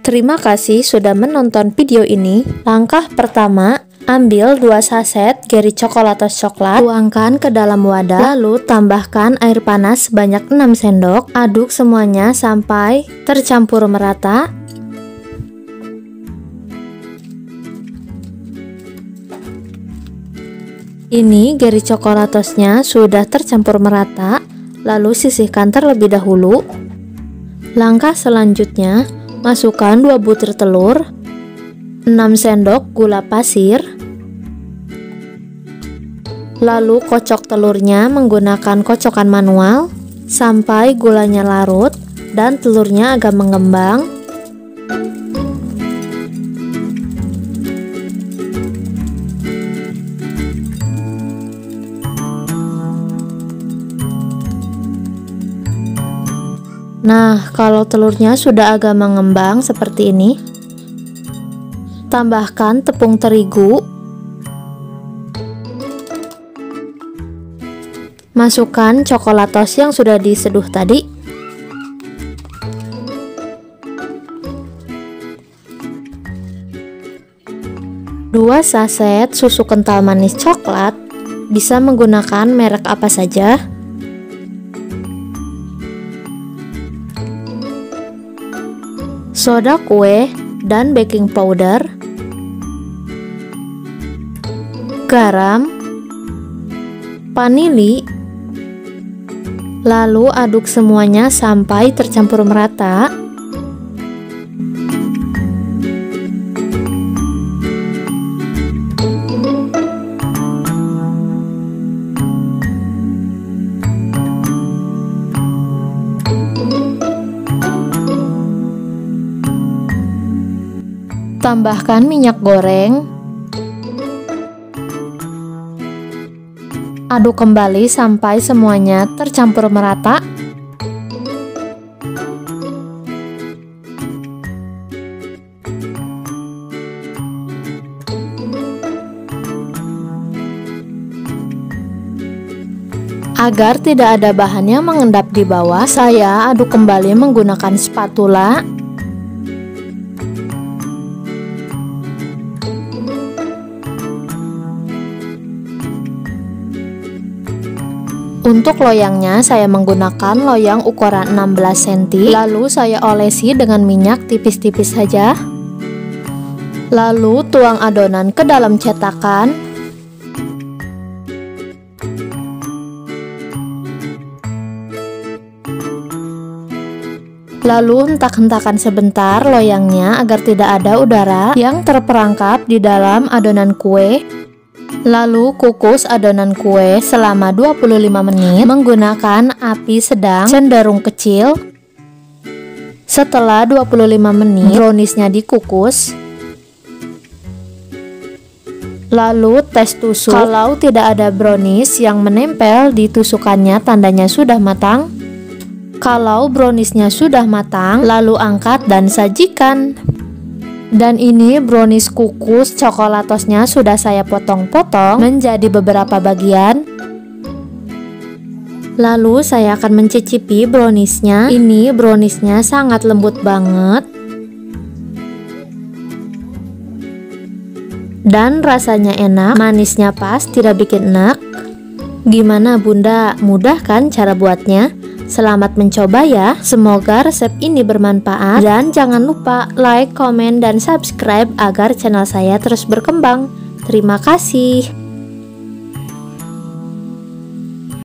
Terima kasih sudah menonton video ini. Langkah pertama, ambil 2 saset Geri Coklatos coklat, tuangkan ke dalam wadah, lalu tambahkan air panas sebanyak 6 sendok. Aduk semuanya sampai tercampur merata. Ini Geri Coklatosnya sudah tercampur merata, lalu sisihkan terlebih dahulu. Langkah selanjutnya, masukkan 2 butir telur, 6 sendok gula pasir, lalu kocok telurnya menggunakan kocokan manual sampai gulanya larut dan telurnya agak mengembang. Nah, kalau telurnya sudah agak mengembang seperti ini, tambahkan tepung terigu, masukkan coklatos yang sudah diseduh tadi, dua saset susu kental manis coklat, bisa menggunakan merek apa saja, soda kue dan baking powder, garam, vanili, lalu aduk semuanya sampai tercampur merata. Tambahkan minyak goreng, aduk kembali sampai semuanya tercampur merata. Agar tidak ada bahan yang mengendap di bawah, saya aduk kembali menggunakan spatula. Untuk loyangnya saya menggunakan loyang ukuran 16 cm, lalu saya olesi dengan minyak tipis-tipis saja. Lalu tuang adonan ke dalam cetakan. Lalu hentak-hentakan sebentar loyangnya agar tidak ada udara yang terperangkap di dalam adonan kue. Lalu kukus adonan kue selama 25 menit menggunakan api sedang cenderung kecil. Setelah 25 menit browniesnya dikukus, lalu tes tusuk. Kalau tidak ada brownies yang menempel di tusukannya, tandanya sudah matang. Kalau browniesnya sudah matang, lalu angkat dan sajikan. Dan ini brownies kukus coklatosnya sudah saya potong-potong menjadi beberapa bagian. Lalu saya akan mencicipi browniesnya. Ini browniesnya sangat lembut banget dan rasanya enak, manisnya pas, tidak bikin enak. Gimana bunda, mudah kan cara buatnya? Selamat mencoba ya, semoga resep ini bermanfaat dan jangan lupa like, komen, dan subscribe agar channel saya terus berkembang. Terima kasih.